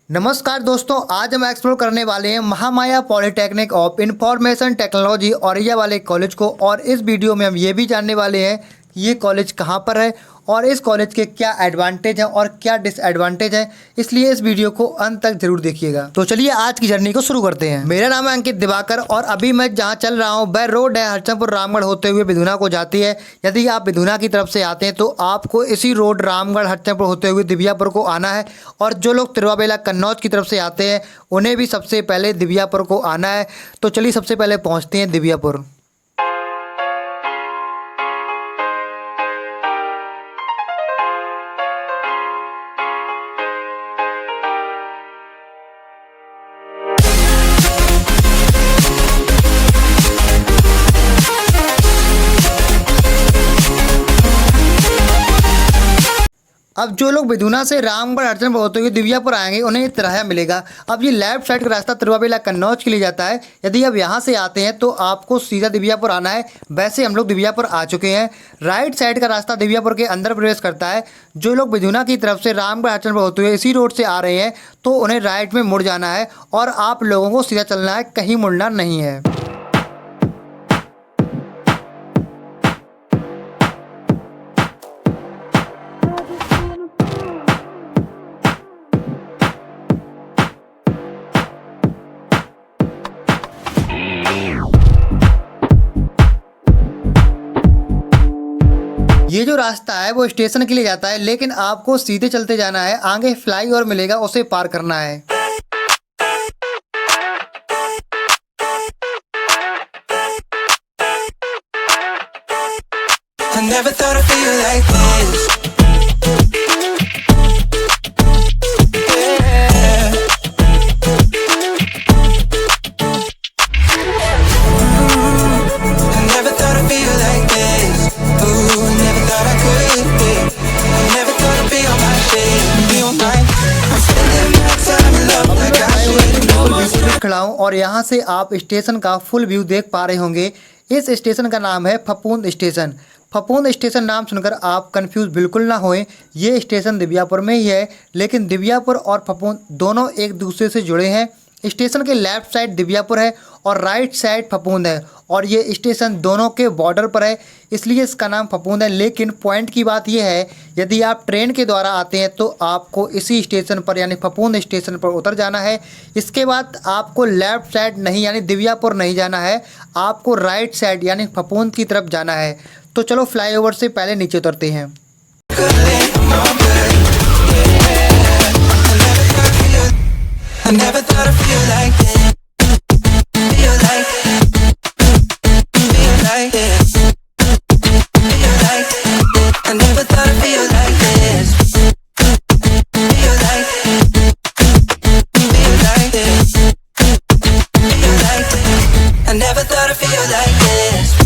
नमस्कार दोस्तों, आज हम एक्सप्लोर करने वाले हैं Mahamaya polytechnic of information technology Auraiya वाले कॉलेज को। और इस वीडियो में हम ये भी जानने वाले हैं कि ये कॉलेज कहाँ पर है और इस कॉलेज के क्या एडवांटेज हैं और क्या डिसएडवांटेज हैं। इसलिए इस वीडियो को अंत तक जरूर देखिएगा। तो चलिए आज की जर्नी को शुरू करते हैं। मेरा नाम है अंकित दिवाकर और अभी मैं जहाँ चल रहा हूँ वह रोड है हरचंदपुर रामगढ़ होते हुए बिधुना को जाती है। यदि आप बिधुना की तरफ से आते हैं तो आपको इसी रोड रामगढ़ हरचंदपुर होते हुए दिव्यापुर को आना है। और जो लोग तिरुवाबेला कन्नौज की तरफ से आते हैं उन्हें भी सबसे पहले दिव्यापुर को आना है। तो चलिए सबसे पहले पहुँचते हैं दिव्यापुर। अब जो लोग बिधुना से रामगढ़ हरचंदपुर होते हुए दिव्यापुर आएंगे उन्हें तिराहा मिलेगा। अब ये लेफ्ट साइड का रास्ता तिरुवाबेला कन्नौज के लिए जाता है। यदि आप यहाँ से आते हैं तो आपको सीधा दिव्यापुर आना है। वैसे हम लोग दिव्यापुर आ चुके हैं। राइट साइड का रास्ता दिव्यापुर के अंदर प्रवेश करता है। जो लोग बिधुना की तरफ से रामगढ़ हरचंदपुर होते हुए इसी रोड से आ रहे हैं तो उन्हें राइट में मुड़ जाना है और आप लोगों को सीधा चलना है, कहीं मुड़ना नहीं है। ये जो रास्ता है वो स्टेशन के लिए जाता है, लेकिन आपको सीधे चलते जाना है। आगे फ्लाईओवर मिलेगा, उसे पार करना है। I never thought I'd feel like this. Yeah. I never thought I'd feel like this. Ooh, never thought I could be. I never thought I'd be on my shit. Be on my. I'm spending my time in love like I should. खड़ा हूँ और यहाँ से आप station का full view देख पा रहे होंगे। इस स्टेशन का नाम है फफूंद स्टेशन। फफूंद स्टेशन नाम सुनकर आप कंफ्यूज बिल्कुल ना होएं। ये स्टेशन दिव्यापुर में ही है, लेकिन दिव्यापुर और फफूंद दोनों एक दूसरे से जुड़े हैं। स्टेशन के लेफ्ट साइड दिव्यापुर है और राइट साइड फफूंद है और ये स्टेशन दोनों के बॉर्डर पर है, इसलिए इसका नाम फफूंद है। लेकिन पॉइंट की बात यह है, यदि आप ट्रेन के द्वारा आते हैं तो आपको इसी स्टेशन पर यानी फफूंद स्टेशन पर उतर जाना है। इसके बाद आपको लेफ्ट साइड नहीं यानी दिव्यापुर नहीं जाना है, आपको राइट साइड यानी फफूंद की तरफ जाना है। तो चलो फ्लाईओवर से पहले नीचे उतरते हैं। I never thought I'd feel like this. Feel like this. Feel like this. Feel like this. I never thought I'd feel like this. Feel like this. Feel like this. Feel like this. I never thought I'd feel like this.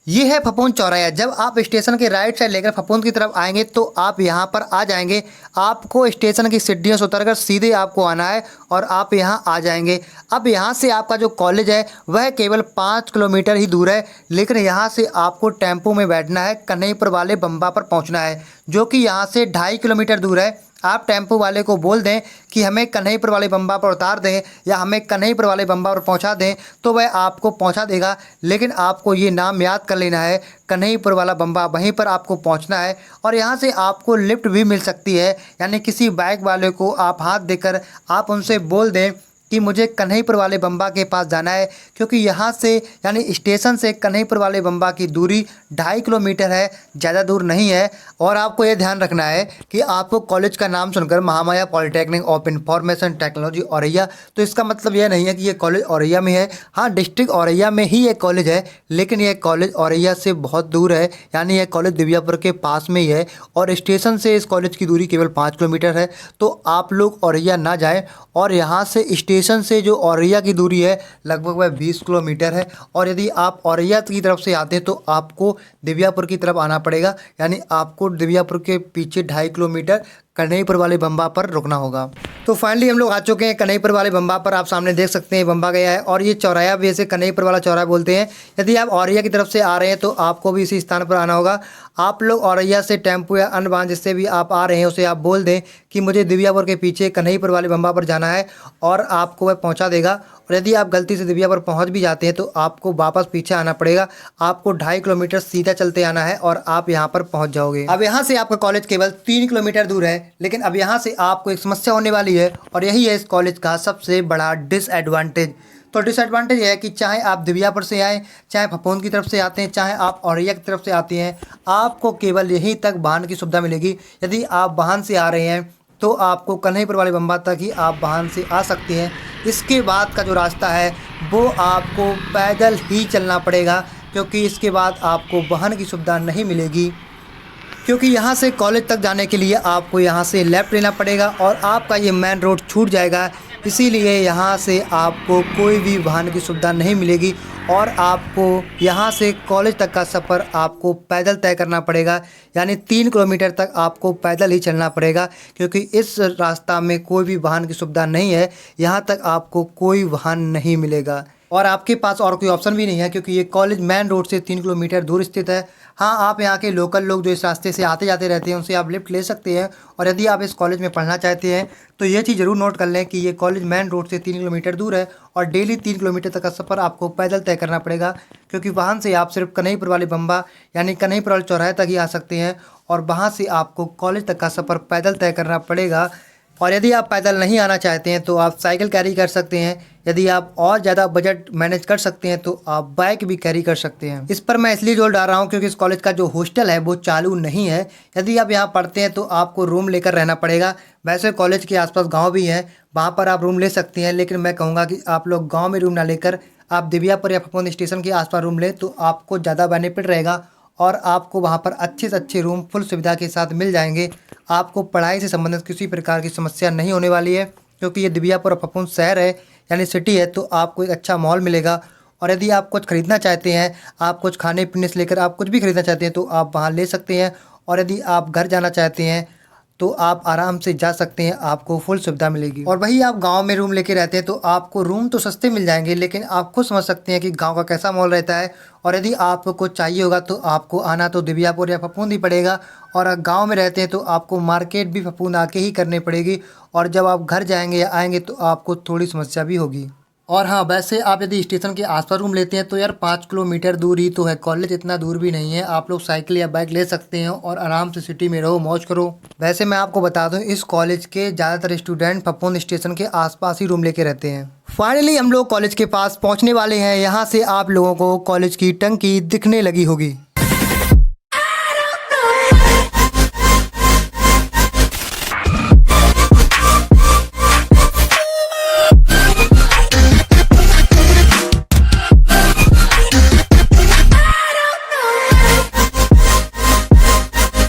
ये है फफूंद चौराया। जब आप station के right side लेकर फफूंद की तरफ आएंगे तो आप यहाँ पर आ जाएंगे। आपको स्टेशन की सीढ़ियों से उतरकर सीधे आपको आना है और आप यहाँ आ जाएंगे। अब यहाँ से आपका जो कॉलेज है वह केवल 5 किलोमीटर ही दूर है, लेकिन यहाँ से आपको टेम्पो में बैठना है, कन्हैयापुर वाले बम्बा पर पहुँचना है, जो कि यहाँ से 2.5 किलोमीटर दूर है। आप टेम्पो वाले को बोल दें कि हमें कन्हैयापुर वाले बम्बा पर उतार दें या हमें कन्हैयापुर वाले बम्बा पर पहुंचा दें, तो वह आपको पहुंचा देगा। लेकिन आपको ये नाम याद कर लेना है, कन्हैयापुर वाला बम्बा, वहीं पर आपको पहुंचना है। और यहाँ से आपको लिफ्ट भी मिल सकती है, यानी किसी बाइक वाले को आप हाथ देकर आप उनसे बोल दें कि मुझे कन्हैयापुर वाले बम्बा के पास जाना है, क्योंकि यहाँ से यानी स्टेशन से कन्हैयापुर वाले बम्बा की दूरी 2.5 किलोमीटर है, ज़्यादा दूर नहीं है। और आपको ये ध्यान रखना है कि आपको कॉलेज का नाम सुनकर Mahamaya polytechnic of information technology Auraiya, तो इसका मतलब यह नहीं है कि ये कॉलेज औरैया में है। हाँ, डिस्ट्रिक्ट औरैया में ही ये कॉलेज है, लेकिन यह कॉलेज औरैया से बहुत दूर है, यानी यह कॉलेज दिव्यापुर के पास में ही है और स्टेशन से इस कॉलेज की दूरी केवल 5 किलोमीटर है। तो आप लोग औरैया ना जाएँ और यहाँ से स्टेशन से जो औरैया की दूरी है लगभग वह 20 किलोमीटर है। और यदि आप औरैया की तरफ से आते हैं तो आपको दिव्यापुर की तरफ आना पड़ेगा, यानी आपको दिव्यापुर के पीछे 2.5 किलोमीटर कन्हैयापुर वाले बम्बा पर रुकना होगा। तो फाइनली हम लोग आ चुके हैं कन्हैयापुर वाले बम्बा पर। आप सामने देख सकते हैं बम्बा गया है और ये चौराया भी ऐसे कन्हैयापुर वाला चौराहा बोलते हैं। यदि आप औरैया की तरफ से आ रहे हैं तो आपको भी इसी स्थान पर आना होगा। आप लोग औरैया से टेम्पो या अन्य वाहन जिससे भी आप आ रहे हैं उसे आप बोल दें कि मुझे दिव्यापुर के पीछे कन्हैयापुर वाले बम्बा पर जाना है और आपको वह पहुंचा देगा। और यदि आप गलती से दिव्यापुर पहुंच भी जाते हैं तो आपको वापस पीछे आना पड़ेगा। आपको 2.5 किलोमीटर सीधा चलते आना है और आप यहां पर पहुंच जाओगे। अब यहां से आपका कॉलेज केवल 3 किलोमीटर दूर है, लेकिन अब यहां से आपको एक समस्या होने वाली है और यही है इस कॉलेज का सबसे बड़ा डिसएडवांटेज। तो डिसएडवांटेज है कि चाहे आप दिव्यापुर से आएँ, चाहे फफूंद की तरफ से आते हैं, चाहे आप औरैया की तरफ से आते हैं, आपको केवल यहीं तक वाहन की सुविधा मिलेगी। यदि आप वाहन से आ रहे हैं तो आपको कन्हैयापुर वाले बम्बा तक ही आप वाहन से आ सकते हैं। इसके बाद का जो रास्ता है वो आपको पैदल ही चलना पड़ेगा, क्योंकि इसके बाद आपको वाहन की सुविधा नहीं मिलेगी। क्योंकि यहाँ से कॉलेज तक जाने के लिए आपको यहाँ से लेफ़्ट लेना पड़ेगा और आपका ये मेन रोड छूट जाएगा। इसीलिए यहाँ से आपको कोई भी वाहन की सुविधा नहीं मिलेगी और आपको यहाँ से कॉलेज तक का सफ़र आपको पैदल तय करना पड़ेगा। यानी 3 किलोमीटर तक आपको पैदल ही चलना पड़ेगा, क्योंकि इस रास्ता में कोई भी वाहन की सुविधा नहीं है। यहाँ तक आपको कोई वाहन नहीं मिलेगा और आपके पास और कोई ऑप्शन भी नहीं है, क्योंकि ये कॉलेज मेन रोड से 3 किलोमीटर दूर स्थित है। हाँ, आप यहाँ के लोकल लोग जो इस रास्ते से आते जाते रहते हैं उनसे आप लिफ्ट ले सकते हैं। और यदि आप इस कॉलेज में पढ़ना चाहते हैं तो ये चीज़ ज़रूर नोट कर लें कि ये कॉलेज मेन रोड से 3 किलोमीटर दूर है और डेली 3 किलोमीटर तक का सफ़र आपको पैदल तय करना पड़ेगा, क्योंकि वाहन से आप सिर्फ कन्हैयापुर वाले बम्बा यानी कन्हैयापुर वाले चौराहे तक ही आ सकते हैं और वहाँ से आपको कॉलेज तक का सफ़र पैदल तय करना पड़ेगा। और यदि आप पैदल नहीं आना चाहते हैं तो आप साइकिल कैरी कर सकते हैं। यदि आप और ज़्यादा बजट मैनेज कर सकते हैं तो आप बाइक भी कैरी कर सकते हैं। इस पर मैं इसलिए जोर डाल रहा हूँ क्योंकि इस कॉलेज का जो हॉस्टल है वो चालू नहीं है। यदि आप यहाँ पढ़ते हैं तो आपको रूम लेकर रहना पड़ेगा। वैसे कॉलेज के आसपास गाँव भी हैं, वहाँ पर आप रूम ले सकते हैं, लेकिन मैं कहूँगा कि आप लोग गाँव में रूम ना लेकर आप दिव्यापुर या फफूंद स्टेशन के आसपास रूम लें तो आपको ज़्यादा बेनिफिट रहेगा और आपको वहाँ पर अच्छे से अच्छे रूम फुल सुविधा के साथ मिल जाएंगे। आपको पढ़ाई से संबंधित किसी प्रकार की समस्या नहीं होने वाली है, क्योंकि ये दिव्यापुर और फफूंद शहर है यानी सिटी है, तो आपको एक अच्छा मॉल मिलेगा। और यदि आप कुछ खरीदना चाहते हैं, आप कुछ खाने पीने से लेकर आप कुछ भी खरीदना चाहते हैं तो आप वहाँ ले सकते हैं। और यदि आप घर जाना चाहते हैं तो आप आराम से जा सकते हैं, आपको फुल सुविधा मिलेगी। और वही आप गांव में रूम लेके रहते हैं तो आपको रूम तो सस्ते मिल जाएंगे, लेकिन आप खुद समझ सकते हैं कि गांव का कैसा माहौल रहता है। और यदि आपको कुछ चाहिए होगा तो आपको आना तो दिव्यापुर या फफूंद ही पड़ेगा, और गांव में रहते हैं तो आपको मार्केट भी फफूंद आके ही करनी पड़ेगी। और जब आप घर जाएंगे या आएंगे तो आपको थोड़ी समस्या भी होगी। और हाँ, वैसे आप यदि स्टेशन के आसपास रूम लेते हैं तो यार 5 किलोमीटर दूर ही तो है कॉलेज, इतना दूर भी नहीं है। आप लोग साइकिल या बाइक ले सकते हैं और आराम से सिटी में रहो, मौज करो। वैसे मैं आपको बता दूं, इस कॉलेज के ज़्यादातर स्टूडेंट फफूंद स्टेशन के आसपास ही रूम लेके रहते हैं। फाइनली हम लोग कॉलेज के पास पहुँचने वाले हैं। यहाँ से आप लोगों को कॉलेज की टंकी दिखने लगी होगी।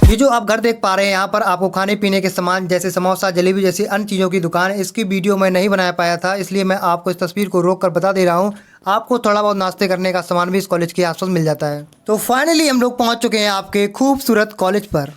ये जो आप घर देख पा रहे हैं, यहाँ पर आपको खाने पीने के सामान जैसे समोसा, जलेबी जैसी अन्य चीज़ों की दुकान है। इसकी वीडियो मैं नहीं बना पाया था, इसलिए मैं आपको इस तस्वीर को रोक कर बता दे रहा हूँ। आपको थोड़ा बहुत नाश्ते करने का सामान भी इस कॉलेज के आसपास मिल जाता है। तो फाइनली हम लोग पहुँच चुके हैं आपके खूबसूरत कॉलेज पर।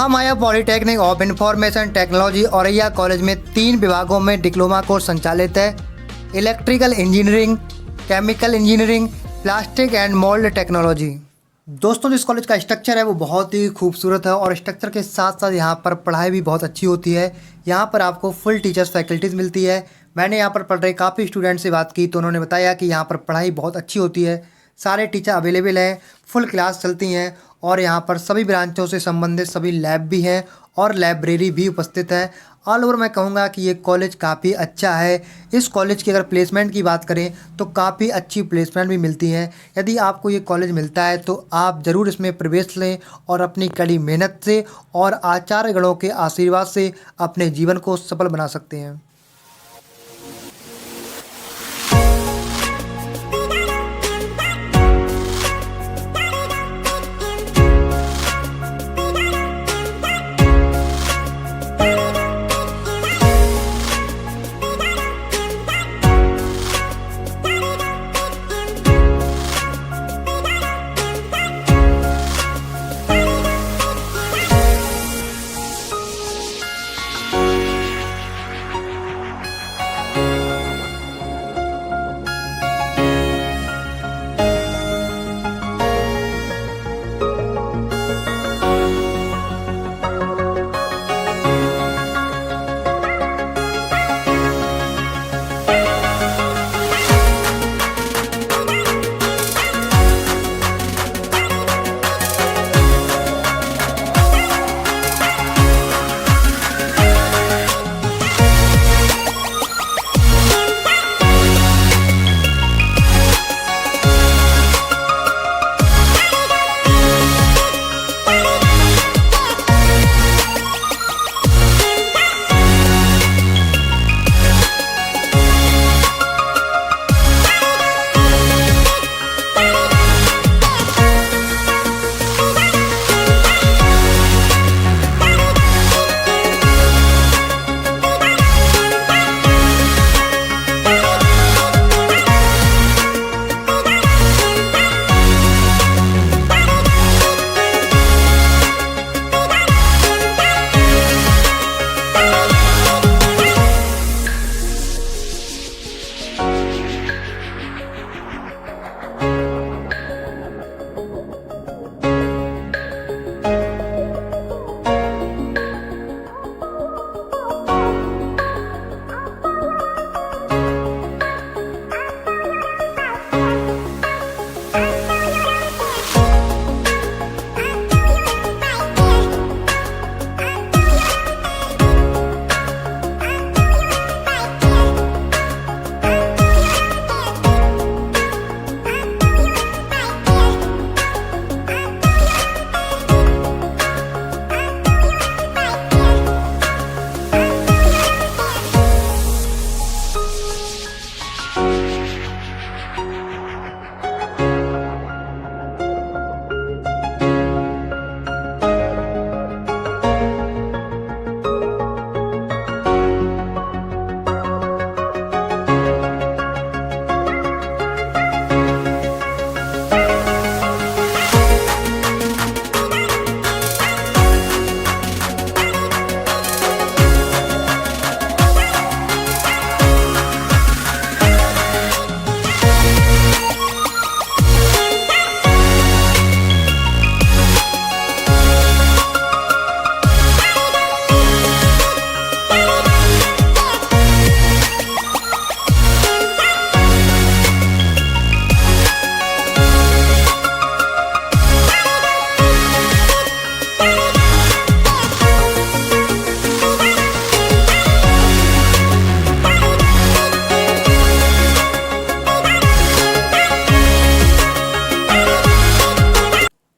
Mahamaya polytechnic of information technology Auraiya college में 3 विभागों में डिप्लोमा कोर्स संचालित है। Electrical engineering, chemical engineering, plastic and mould technology. दोस्तों, इस कॉलेज का स्ट्रक्चर है वो बहुत ही खूबसूरत है और स्ट्रक्चर के साथ साथ यहाँ पर पढ़ाई भी बहुत अच्छी होती है। यहाँ पर आपको फुल टीचर्स फैकल्टीज़ मिलती है। मैंने यहाँ पर पढ़ रहे काफ़ी स्टूडेंट से बात की तो उन्होंने बताया कि यहाँ पर पढ़ाई बहुत अच्छी होती है, सारे टीचर अवेलेबल हैं, फुल क्लास चलती हैं और यहाँ पर सभी ब्रांचों से संबंधित सभी लैब भी हैं और लाइब्रेरी भी उपस्थित है। ऑल ओवर मैं कहूँगा कि ये कॉलेज काफ़ी अच्छा है। इस कॉलेज की अगर प्लेसमेंट की बात करें तो काफ़ी अच्छी प्लेसमेंट भी मिलती है। यदि आपको ये कॉलेज मिलता है तो आप ज़रूर इसमें प्रवेश लें और अपनी कड़ी मेहनत से और आचार्य गणों के आशीर्वाद से अपने जीवन को सफल बना सकते हैं।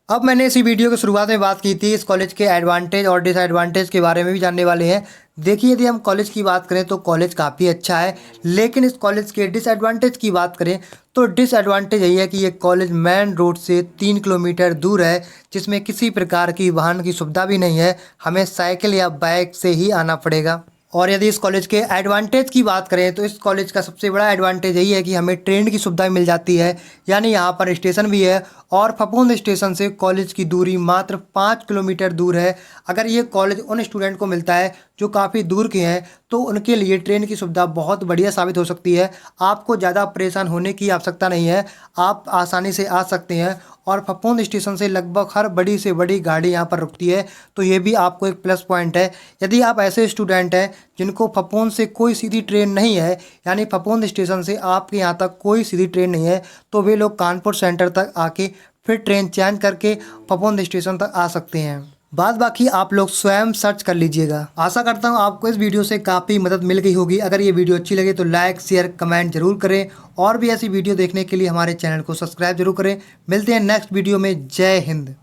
अब मैंने इसी वीडियो की शुरुआत में बात की थी इस कॉलेज के एडवांटेज और डिसएडवांटेज के बारे में भी जानने वाले हैं। देखिए, यदि हम कॉलेज की बात करें तो कॉलेज काफ़ी अच्छा है, लेकिन इस कॉलेज के डिसएडवांटेज की बात करें तो डिसएडवांटेज यही है कि ये कॉलेज मेन रोड से 3 किलोमीटर दूर है, जिसमें किसी प्रकार की वाहन की सुविधा भी नहीं है। हमें साइकिल या बाइक से ही आना पड़ेगा। और यदि इस कॉलेज के एडवांटेज की बात करें तो इस कॉलेज का सबसे बड़ा एडवांटेज यही है कि हमें ट्रेन की सुविधा मिल जाती है, यानी यहाँ पर स्टेशन भी है और फफूंद स्टेशन से कॉलेज की दूरी मात्र 5 किलोमीटर दूर है। अगर ये कॉलेज उन स्टूडेंट को मिलता है जो काफ़ी दूर के हैं तो उनके लिए ट्रेन की सुविधा बहुत बढ़िया साबित हो सकती है। आपको ज़्यादा परेशान होने की आवश्यकता नहीं है, आप आसानी से आ सकते हैं और फफूंद स्टेशन से लगभग हर बड़ी से बड़ी गाड़ी यहाँ पर रुकती है, तो ये भी आपको एक प्लस पॉइंट है। यदि आप ऐसे स्टूडेंट हैं जिनको फफूंद से कोई सीधी ट्रेन नहीं है, यानी फफूंद स्टेशन से आपके यहाँ तक कोई सीधी ट्रेन नहीं है, तो वे लोग कानपुर सेंटर तक आके फिर ट्रेन चेंज करके फफूंद स्टेशन तक आ सकते हैं। बाद बाकी आप लोग स्वयं सर्च कर लीजिएगा। आशा करता हूँ आपको इस वीडियो से काफ़ी मदद मिल गई होगी। अगर ये वीडियो अच्छी लगे तो लाइक शेयर कमेंट जरूर करें और भी ऐसी वीडियो देखने के लिए हमारे चैनल को सब्सक्राइब जरूर करें। मिलते हैं नेक्स्ट वीडियो में। जय हिंद।